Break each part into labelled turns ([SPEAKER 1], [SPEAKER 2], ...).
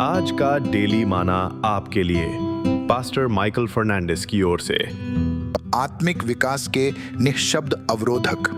[SPEAKER 1] आज का डेली माना आपके लिए पास्टर माइकल फर्नांडिस की ओर से।
[SPEAKER 2] आत्मिक विकास के निःशब्द अवरोधक।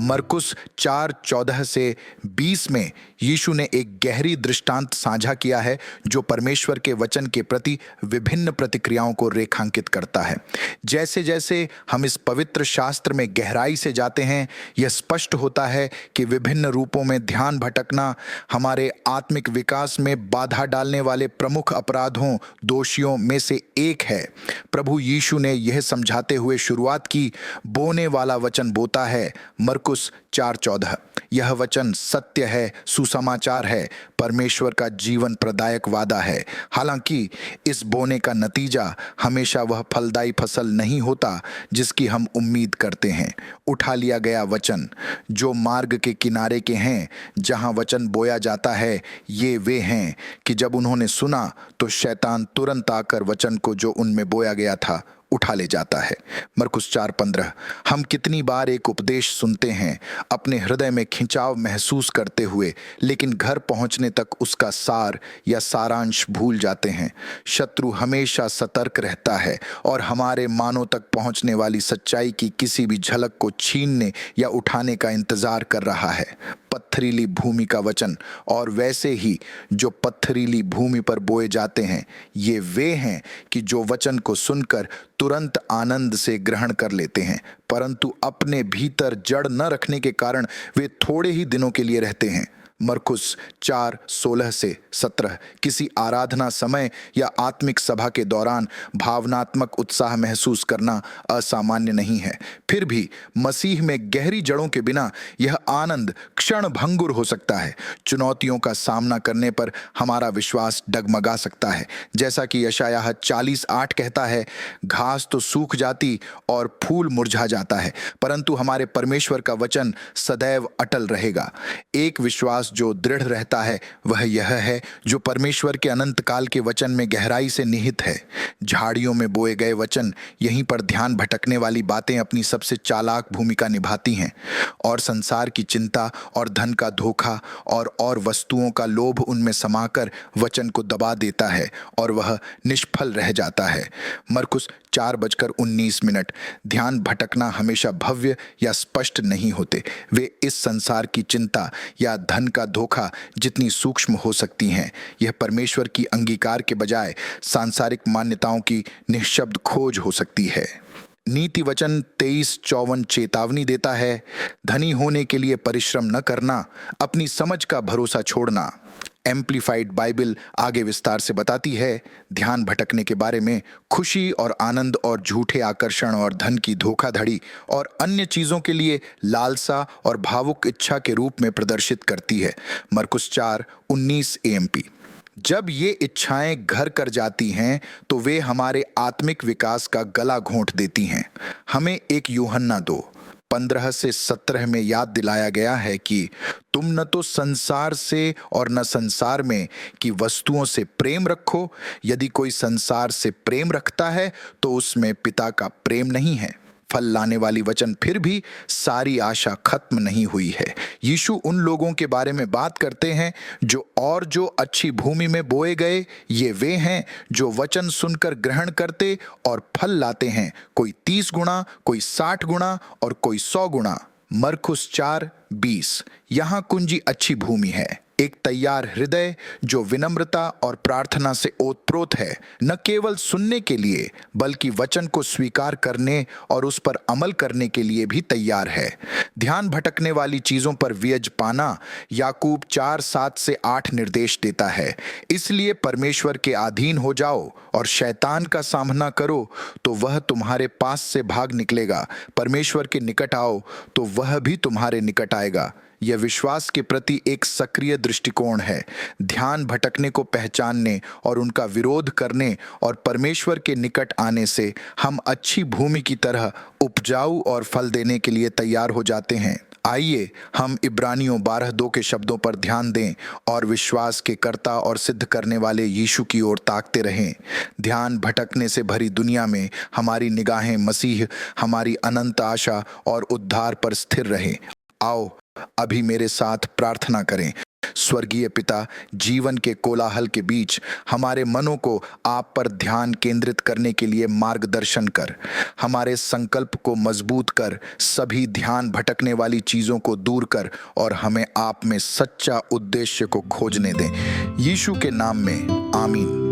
[SPEAKER 2] मरकुस 4:14 से 20 में यीशु ने एक गहरी दृष्टांत साझा किया है जो परमेश्वर के वचन के प्रति विभिन्न प्रतिक्रियाओं को रेखांकित करता है। जैसे जैसे हम इस पवित्र शास्त्र में गहराई से जाते हैं, यह स्पष्ट होता है कि विभिन्न रूपों में ध्यान भटकना हमारे आत्मिक विकास में बाधा डालने वाले प्रमुख अपराधों, दोषियों में से एक है। प्रभु यीशु ने यह समझाते हुए शुरुआत की, बोने वाला वचन बोता है। मरकुस 4:14। यह वचन सत्य है, सुसमाचार है, परमेश्वर का जीवन प्रदायक वादा है। हालांकि इस बोने का नतीजा हमेशा वह फलदायी फसल नहीं होता जिसकी हम उम्मीद करते हैं। उठा लिया गया वचन जो मार्ग के किनारे के हैं, जहां वचन बोया जाता है, ये वे हैं कि जब उन्होंने सुना तो शैतान तुरंत आकर वचन को जो उनमें बोया गया था उठा ले जाता है। मरकुस 4:15। हम कितनी बार एक उपदेश सुनते हैं, अपने हृदय में खिंचाव महसूस करते हुए, लेकिन घर पहुंचने तक उसका सार या सारांश भूल जाते हैं। शत्रु हमेशा सतर्क रहता है और हमारे मानों तक पहुंचने वाली सच्चाई की किसी भी झलक को छीनने या उठाने का इंतजार कर रहा है। पत्थरीली भूमि का वचन और वैसे ही जो पत्थरीली भूमि पर बोए जाते हैं, ये वे हैं कि जो वचन को सुनकर तुरंत आनंद से ग्रहण कर लेते हैं, परंतु अपने भीतर जड़ न रखने के कारण वे थोड़े ही दिनों के लिए रहते हैं। मरकुस 4:16 से 17। किसी आराधना समय या आत्मिक सभा के दौरान भावनात्मक उत्साह महसूस करना असामान्य नहीं है। फिर भी मसीह में गहरी जड़ों के बिना यह आनंद क्षण भंगुर हो सकता है। चुनौतियों का सामना करने पर हमारा विश्वास डगमगा सकता है। जैसा कि यशायाह 40:8 कहता है, घास तो सूख जाती और फूल मुरझा जाता है, परंतु हमारे परमेश्वर का वचन सदैव अटल रहेगा। एक विश्वास जो दृढ़ रहता है वह यह है जो परमेश्वर के अनंत काल के वचन में गहराई से निहित है। झाड़ियों में बोए गए वचन, यहीं पर ध्यान भटकने वाली बातें अपनी सबसे चालाक भूमिका निभाती हैं, और संसार की चिंता और धन का धोखा और वस्तुओं का लोभ उनमें समाकर वचन को दबा देता है और वह निष्फल रह जाता है। मरकुस 4:19। ध्यान भटकना हमेशा भव्य या स्पष्ट नहीं होते। वे इस संसार की चिंता या धन का धोखा जितनी सूक्ष्म हो सकती हैं। यह परमेश्वर की अंगीकार के बजाय सांसारिक मान्यताओं की निःशब्द खोज हो सकती है। नीति वचन 23:54 चेतावनी देता है, धनी होने के लिए परिश्रम न करना, अपनी समझ का भरोसा छोड़ना। एम्प्लीफाइड बाइबल आगे विस्तार से बताती है, ध्यान भटकने के बारे में खुशी और आनंद और झूठे आकर्षण और धन की धोखाधड़ी और अन्य चीजों के लिए लालसा और भावुक इच्छा के रूप में प्रदर्शित करती है। मरकुस 4:19 AMP। जब ये इच्छाएं घर कर जाती हैं तो वे हमारे आत्मिक विकास का गला घोंट देती हैं। हमें एक यूहन्ना 2:15 से 17 में याद दिलाया गया है कि तुम न तो संसार से और न संसार में की वस्तुओं से प्रेम रखो। यदि कोई संसार से प्रेम रखता है तो उसमें पिता का प्रेम नहीं है। फल लाने वाली वचन फिर भी सारी आशा खत्म नहीं हुई है। यीशु उन लोगों के बारे में बात करते हैं जो अच्छी भूमि में बोए गए, ये वे हैं जो वचन सुनकर ग्रहण करते और फल लाते हैं, कोई 30 गुना, कोई 60 गुना और कोई 100 गुना। मरकुस 4:20। यहाँ कुंजी अच्छी भूमि है, एक तैयार हृदय जो विनम्रता और प्रार्थना से ओतप्रोत है, न केवल सुनने के लिए बल्कि वचन को स्वीकार करने और उस पर अमल करने के लिए भी तैयार है। ध्यान भटकने वाली चीजों पर विजय पाना याकूब 4:7 से 8 निर्देश देता है। इसलिए परमेश्वर के अधीन हो जाओ और शैतान का सामना करो तो वह तुम्हारे पास से भाग निकलेगा। परमेश्वर के निकट आओ तो वह भी तुम्हारे निकट आएगा। यह विश्वास के प्रति एक सक्रिय दृष्टिकोण है। ध्यान भटकने को पहचानने और उनका विरोध करने और परमेश्वर के निकट आने से हम अच्छी भूमि की तरह उपजाऊ और फल देने के लिए तैयार हो जाते हैं। आइए हम इब्रानियों 12:2 के शब्दों पर ध्यान दें और विश्वास के कर्ता और सिद्ध करने वाले यीशु की ओर ताकते रहें। ध्यान भटकने से भरी दुनिया में हमारी निगाहें मसीह, हमारी अनंत आशा और उद्धार पर स्थिर रहें। आओ अभी मेरे साथ प्रार्थना करें। स्वर्गीय पिता, जीवन के कोलाहल के बीच हमारे मनों को आप पर ध्यान केंद्रित करने के लिए मार्गदर्शन कर, हमारे संकल्प को मजबूत कर, सभी ध्यान भटकने वाली चीजों को दूर कर और हमें आप में सच्चा उद्देश्य को खोजने दें। यीशु के नाम में आमीन।